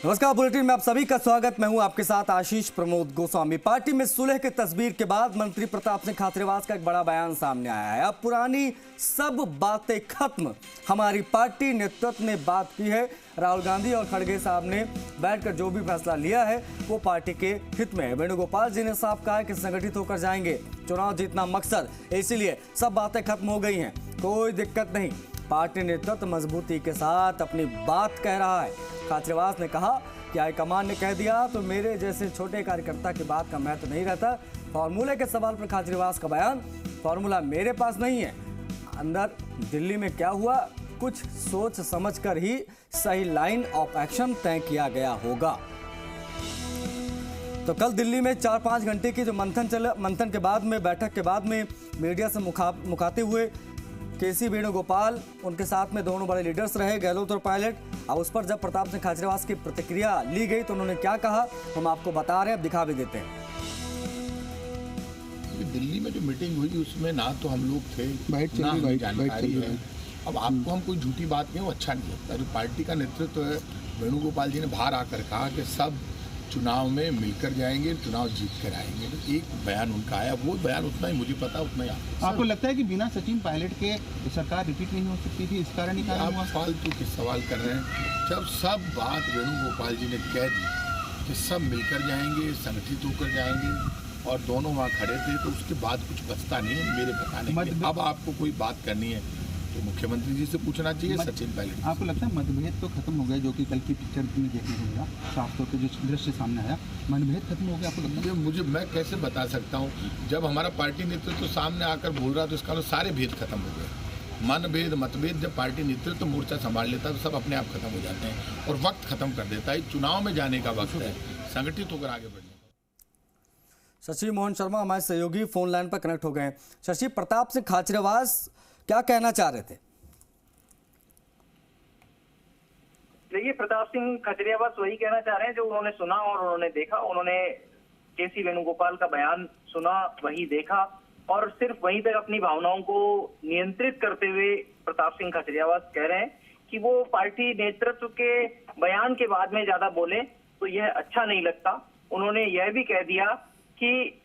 नमस्कार, बुलेटिन में आप सभी का स्वागत। मैं हूं आपके साथ आशीष प्रमोद गोस्वामी। पार्टी में सुलह की तस्वीर के बाद मंत्री प्रताप सिंह खाचरियावास का एक बड़ा बयान सामने आया है। अब पुरानी सब बातें खत्म, हमारी पार्टी नेतृत्व ने बात की है। राहुल गांधी और खड़गे साहब ने बैठकर जो भी फैसला लिया है वो पार्टी के हित में है। वेणुगोपाल जी ने साफ कहा है कि संगठित होकर जाएंगे, चुनाव जीतना मकसद, इसीलिए सब बातें खत्म हो गई हैं, कोई दिक्कत नहीं। पार्टी नेतृत्व मजबूती के साथ अपनी बात कह रहा है। खाचरियावास ने कहा कि हाईकमान ने कह दिया तो मेरे जैसे छोटे कार्यकर्ता की बात का महत्व नहीं रहता। फॉर्मूले के सवाल पर खाचरियावास का बयान, फॉर्मूला मेरे पास नहीं है, अंदर दिल्ली में क्या हुआ कुछ सोच समझकर ही सही लाइन ऑफ एक्शन तय किया गया होगा। तो कल दिल्ली में 4-5 घंटे की जो मंथन के बाद में, बैठक के बाद में मीडिया से मुखातिब हुए केसी वेणुगोपाल, उनके साथ में दोनों बड़े लीडर्स रहे, गहलोत और पायलट। अब उस पर जब प्रताप सिंह खाचरियावास की प्रतिक्रिया ली गई तो उन्होंने क्या कहा हम आपको बता रहे हैं, अब दिखा भी देते हैं। दिल्ली में जो मीटिंग हुई उसमें ना तो हम लोग थे, ना हमें जानकारी है। अब आपको हम कोई झूठी बात कहें वो अच्छा नहीं लगता। जो पार्टी का नेतृत्व है, वेणुगोपाल जी ने बाहर आकर कहा कि सब चुनाव में मिलकर जाएंगे, चुनाव जीत कर आएंगे। तो एक बयान उनका आया, वो बयान उतना ही मुझे पता, उतना ही आपको लगता है कि बिना सचिन पायलट के सरकार रिपीट नहीं हो सकती थी, इस कारण आप फालतू के सवाल कर रहे हैं। जब सब बात वेणुगोपाल जी ने कह दी कि सब मिलकर जाएंगे, संगठित होकर जाएंगे और दोनों वहाँ खड़े थे, तो उसके बाद कुछ बचता नहीं है मेरे बताने में। अब आपको कोई बात करनी है तो मुख्यमंत्री जी से पूछना चाहिए, सचिन पायलट। आपको लगता है मतभेद तो खत्म हो गया, जो कि कल की पिक्चर में देखने को मिला, साफ तौर पे जो दृश्य सामने आया, मतभेद खत्म हो गया? आपको लगता है? मुझे मैं कैसे बता सकता हूँ, जब हमारा पार्टी नेतृत्व तो सामने आकर बोल रहा तो इसका सारे भेद खत्म हो गए। मनभेद मतभेद जब पार्टी नेतृत्व मोर्चा संभाल लेता है तो सब अपने आप खत्म हो जाते हैं और वक्त खत्म कर देता है। चुनाव में जाने का वक्त है, संगठित होकर आगे बढ़ने का। शशि मोहन शर्मा हमारे सहयोगी फोन लाइन पर कनेक्ट हो गए हैं। शशि, प्रताप सिंह खाचरियावास क्या कहना चाह रहे थे? देखिए, प्रताप सिंह खाचरियावास वही कहना चाह रहे हैं जो उन्होंने सुना और उन्होंने देखा। उन्होंने केसी वेणुगोपाल का बयान सुना, वही देखा और सिर्फ वहीं तक अपनी भावनाओं को नियंत्रित करते हुए प्रताप सिंह खाचरियावास कह रहे हैं कि वो पार्टी नेतृत्व के बयान के बाद में ज्यादा बोले तो यह अच्छा नहीं लगता। उन्होंने यह भी कह दिया कि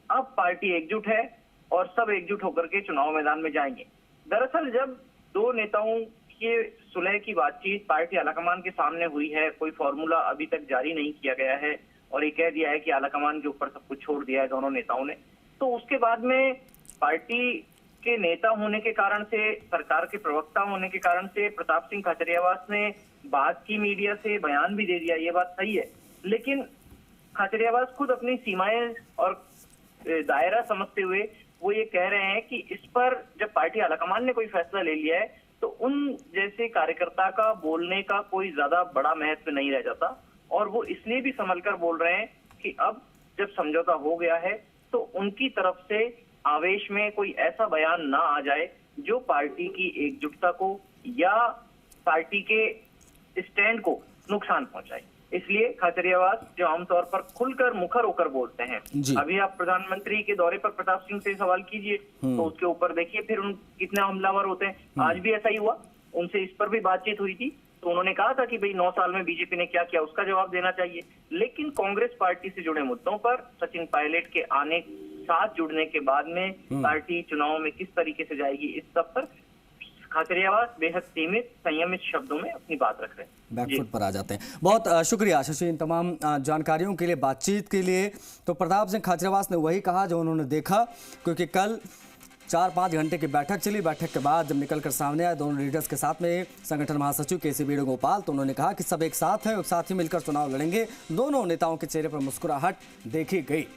अब पार्टी एकजुट है और सब एकजुट होकर के चुनाव मैदान में जाएंगे। दरअसल जब दो नेताओं की सुलह की बातचीत पार्टी आलाकमान के सामने हुई है, कोई फॉर्मूला अभी तक जारी नहीं किया गया है और ये कह दिया है कि आलाकमान के ऊपर सब कुछ छोड़ दिया है दोनों नेताओं ने, तो उसके बाद में पार्टी के नेता होने के कारण से, सरकार के प्रवक्ता होने के कारण से प्रताप सिंह खाचरियावास ने बात की मीडिया से, बयान भी दे दिया, ये बात सही है। लेकिन खाचरियावास खुद अपनी सीमाएं और दायरा समझते हुए वो ये कह रहे हैं कि इस पर जब पार्टी आलाकमान ने कोई फैसला ले लिया है तो उन जैसे कार्यकर्ता का बोलने का कोई ज्यादा बड़ा महत्व नहीं रह जाता और वो इसलिए भी संभल कर बोल रहे हैं कि अब जब समझौता हो गया है तो उनकी तरफ से आवेश में कोई ऐसा बयान ना आ जाए जो पार्टी की एकजुटता को या पार्टी के स्टैंड को नुकसान पहुंचाए। इसलिए खाचरियावास जो आमतौर पर खुलकर मुखर होकर बोलते हैं, अभी आप प्रधानमंत्री के दौरे पर प्रताप सिंह से सवाल कीजिए तो उसके ऊपर देखिए फिर उन कितने हमलावर होते हैं। आज भी ऐसा ही हुआ, उनसे इस पर भी बातचीत हुई थी तो उन्होंने कहा था कि भाई 9 साल में बीजेपी ने क्या किया उसका जवाब देना चाहिए। लेकिन कांग्रेस पार्टी से जुड़े मुद्दों पर सचिन पायलट के आने साथ जुड़ने के बाद में पार्टी चुनाव में किस तरीके से जाएगी, इस सब पर खाचरियावास बेहद सीमित संयमित शब्दों में अपनी बात रख रहे हैं। बैकफुट पर आ जाते हैं। बहुत शुक्रिया शशि इन तमाम जानकारियों के लिए, बातचीत के लिए। तो प्रताप सिंह खाचरियावास ने वही कहा जो उन्होंने देखा, क्योंकि कल 4-5 घंटे की बैठक चली। बैठक के बाद जब निकलकर सामने आए दोनों लीडर्स के साथ में संगठन महासचिव केसी वेणुगोपाल, तो उन्होंने कहा कि सब एक साथ है और साथ ही मिलकर चुनाव लड़ेंगे। दोनों नेताओं के चेहरे पर मुस्कुराहट देखी गई।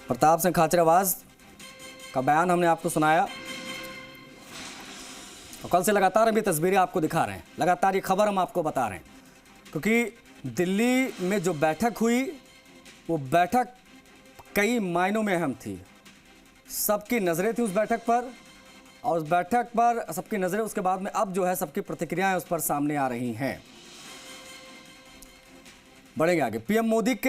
प्रताप सिंह खाचरियावास का बयान हमने आपको सुनाया और कल से लगातार हम ये तस्वीरें आपको दिखा रहे हैं, लगातार ये खबर हम आपको बता रहे हैं, क्योंकि दिल्ली में जो बैठक हुई वो बैठक कई मायनों में अहम थी। सबकी नज़रें थी उस बैठक पर और उस बैठक पर सबकी नज़रें, उसके बाद में अब जो है सबकी प्रतिक्रियाएं उस पर सामने आ रही हैं। बढ़ेंगे आगे। पीएम मोदी के